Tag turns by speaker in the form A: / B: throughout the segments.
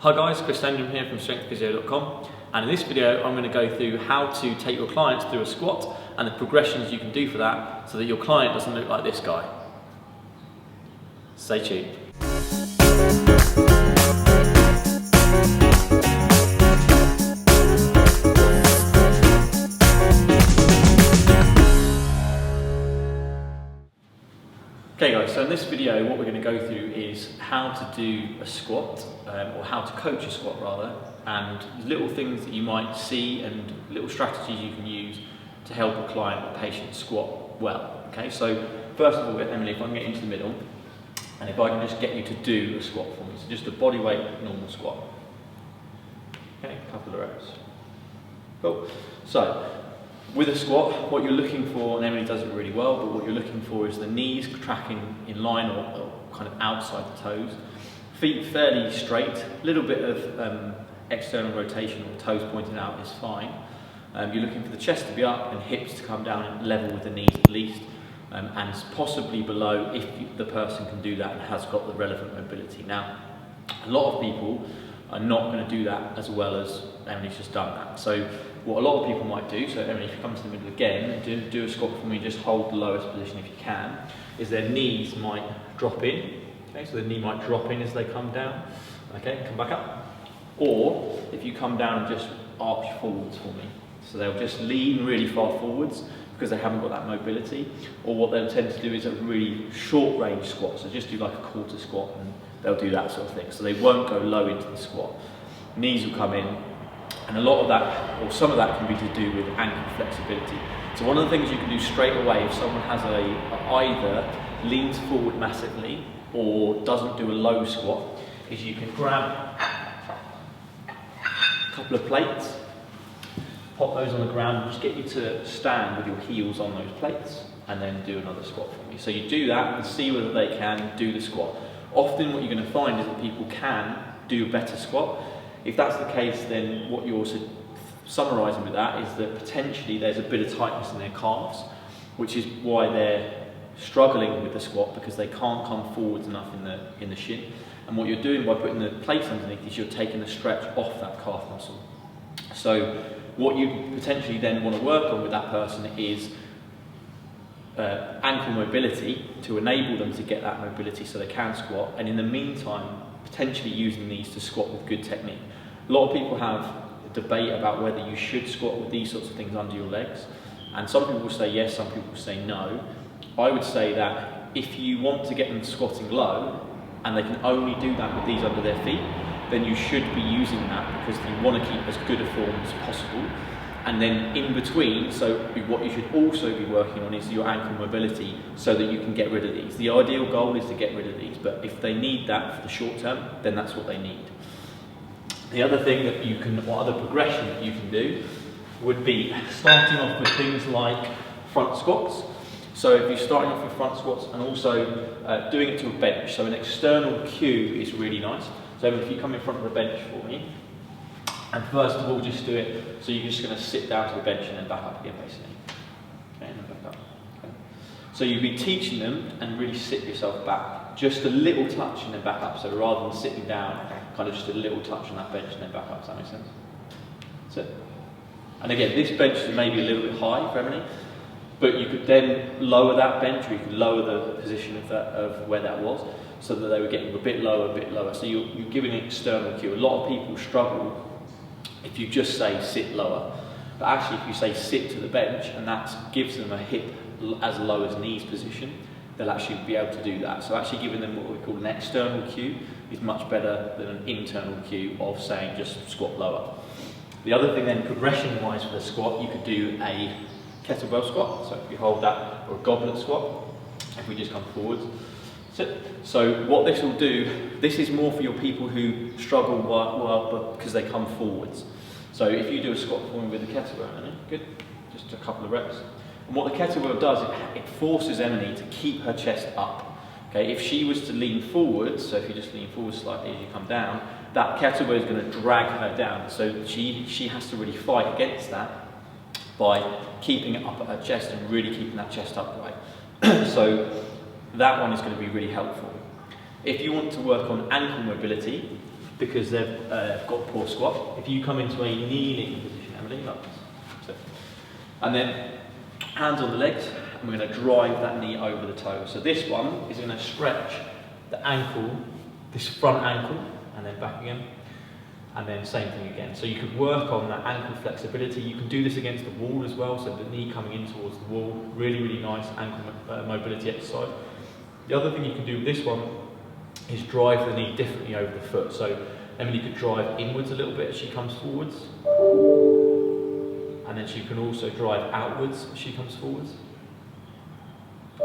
A: Hi guys, Lendrum here from strengthphysio.com, and in this video I'm going to go through how to take your clients through a squat and the progressions you can do for that so that your client doesn't look like this guy. Stay tuned. Okay guys, so in this video what we're going to go through is how to do a squat, or how to coach a squat rather, and little things that you might see and little strategies you can use to help a client or patient squat well. Okay, so first of all, Emily, if I can get into the middle, and if I can just get you to do a squat for me, so just a body weight normal squat. Okay, a couple of reps. Cool. So, with a squat, what you're looking for, and Emily does it really well, but what you're looking for is the knees tracking in line or kind of outside the toes. Feet fairly straight, a little bit of external rotation or toes pointing out is fine. You're looking for the chest to be up and hips to come down and level with the knees at least, and possibly below if the person can do that and has got the relevant mobility. Now, a lot of people are not going to do that as well as Emily's just done that. So what a lot of people might do, so Emily, if you come to the middle again and do a squat for me, just hold the lowest position if you can, is their knees might drop in. Okay, so the knee might drop in as they come down. Okay, come back up. Or if you come down and just arch forwards for me. So they'll just lean really far forwards because they haven't got that mobility. Or what they'll tend to do is a really short range squat. So just do like a quarter squat and they'll do that sort of thing. So they won't go low into the squat. Knees will come in. And a lot of that, or some of that, can be to do with ankle flexibility. So one of the things you can do straight away if someone has either leans forward massively or doesn't do a low squat is you can grab a couple of plates, pop those on the ground and just get you to stand with your heels on those plates and then do another squat for me. So you do that and see whether they can do the squat. Often what you're going to find is that people can do a better squat. If that's the case, then what you're also summarising with that is that potentially there's a bit of tightness in their calves, which is why they're struggling with the squat because they can't come forwards enough in the shin. And what you're doing by putting the plates underneath is you're taking the stretch off that calf muscle. So what you potentially then want to work on with that person is ankle mobility to enable them to get that mobility so they can squat, and in the meantime potentially using these to squat with good technique. A lot of people have a debate about whether you should squat with these sorts of things under your legs, and some people will say yes, some people will say no. I would say that if you want to get them squatting low and they can only do that with these under their feet, then you should be using that because you want to keep as good a form as possible. And then in between, so what you should also be working on is your ankle mobility so that you can get rid of these. The ideal goal is to get rid of these, but if they need that for the short term, then that's what they need. The other thing that you can, or other progression that you can do, would be starting off with things like front squats. So if you're starting off with front squats and also doing it to a bench, so an external cue is really nice. So if you come in front of the bench for me, and first of all, just do it, so you're just going to sit down to the bench and then back up again, basically. Okay, and then back up. Okay. So you'll be teaching them and really sit yourself back. Just a little touch and then back up. So rather than sitting down, kind of just a little touch on that bench and then back up. Does that make sense? That's it. And again, this bench is maybe a little bit high for Emily, but you could then lower that bench, or you could lower the position of where that was, so that they were getting a bit lower. So you're giving an external cue. A lot of people struggle if you just say sit lower, but actually if you say sit to the bench and that gives them a hip as low as knees position, they'll actually be able to do that. So actually giving them what we call an external cue is much better than an internal cue of saying just squat lower. The other thing then, progression wise for the squat, you could do a kettlebell squat. So if you hold that, or a goblet squat, if we just come forwards. So what this will do, this is more for your people who struggle well because they come forwards. So if you do a squat for me with a kettlebell, good, just a couple of reps. And what the kettlebell does, it forces Emily to keep her chest up. Okay, if she was to lean forwards, so if you just lean forward slightly as you come down, that kettlebell is going to drag her down. So she has to really fight against that by keeping it up at her chest and really keeping that chest upright. So that one is going to be really helpful. If you want to work on ankle mobility, because they've got poor squat. If you come into a kneeling position, Emily, like this. So, and then hands on the legs, and we're going to drive that knee over the toe. So this one is going to stretch the ankle, this front ankle, and then back again. And then same thing again. So you could work on that ankle flexibility. You can do this against the wall as well, so the knee coming in towards the wall. Really, really nice ankle mobility exercise. The other thing you can do with this one is drive the knee differently over the foot. So Emily could drive inwards a little bit as she comes forwards. And then she can also drive outwards as she comes forwards.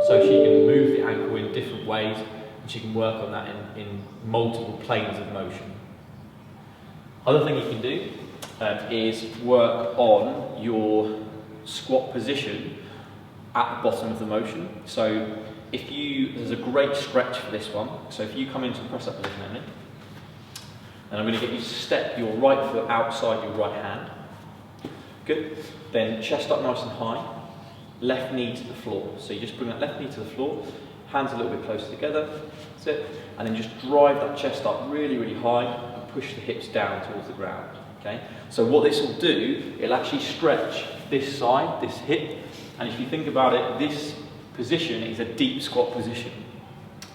A: So she can move the ankle in different ways, and she can work on that in multiple planes of motion. Other thing you can do is work on your squat position at the bottom of the motion. So there's a great stretch for this one. So if you come into a press-up position, Emily, and I'm going to get you to step your right foot outside your right hand. Good. Then chest up nice and high, left knee to the floor. So you just bring that left knee to the floor, hands a little bit closer together, that's it. And then just drive that chest up really, really high and push the hips down towards the ground. Okay. So what this will do, it'll actually stretch this side, this hip. And if you think about it, this position is a deep squat position.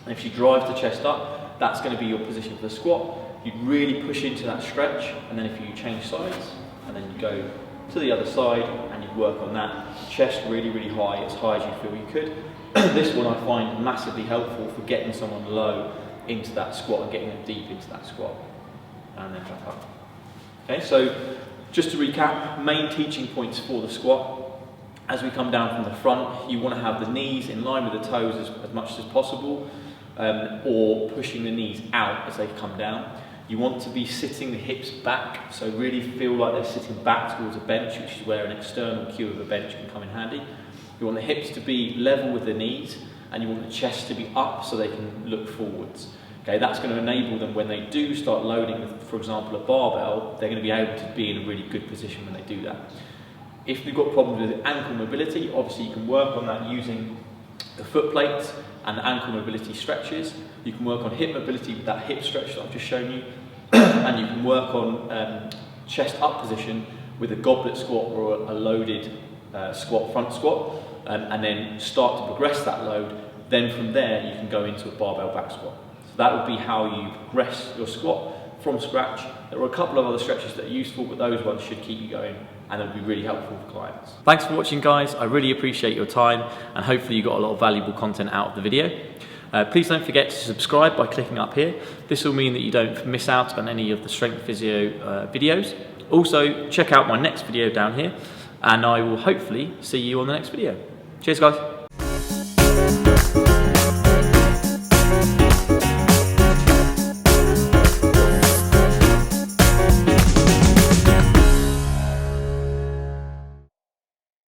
A: And if you drive the chest up, that's going to be your position for the squat. You'd really push into that stretch, and then if you change sides, and then you go to the other side, and you work on that. Chest really, really high, as high as you feel you could. This one I find massively helpful for getting someone low into that squat and getting them deep into that squat. And then back up. Okay, so just to recap, main teaching points for the squat. As we come down from the front, you want to have the knees in line with the toes as much as possible, or pushing the knees out as they come down. You want to be sitting the hips back, so really feel like they're sitting back towards a bench, which is where an external cue of a bench can come in handy. You want the hips to be level with the knees, and you want the chest to be up so they can look forwards. Okay, that's going to enable them when they do start loading with, for example, a barbell, they're going to be able to be in a really good position when they do that. If you've got problems with ankle mobility, obviously you can work on that using the foot plates and the ankle mobility stretches. You can work on hip mobility with that hip stretch that I've just shown you. And you can work on chest up position with a goblet squat or a loaded squat, front squat, and then start to progress that load. Then from there you can go into a barbell back squat. So that would be how you progress your squat from scratch. There are a couple of other stretches that are useful, but those ones should keep you going, and they'll be really helpful for clients. Thanks for watching, guys. I really appreciate your time, and hopefully you got a lot of valuable content out of the video. Please don't forget to subscribe by clicking up here. This will mean that you don't miss out on any of the Strength Physio videos. Also, check out my next video down here, and I will hopefully see you on the next video. Cheers, guys.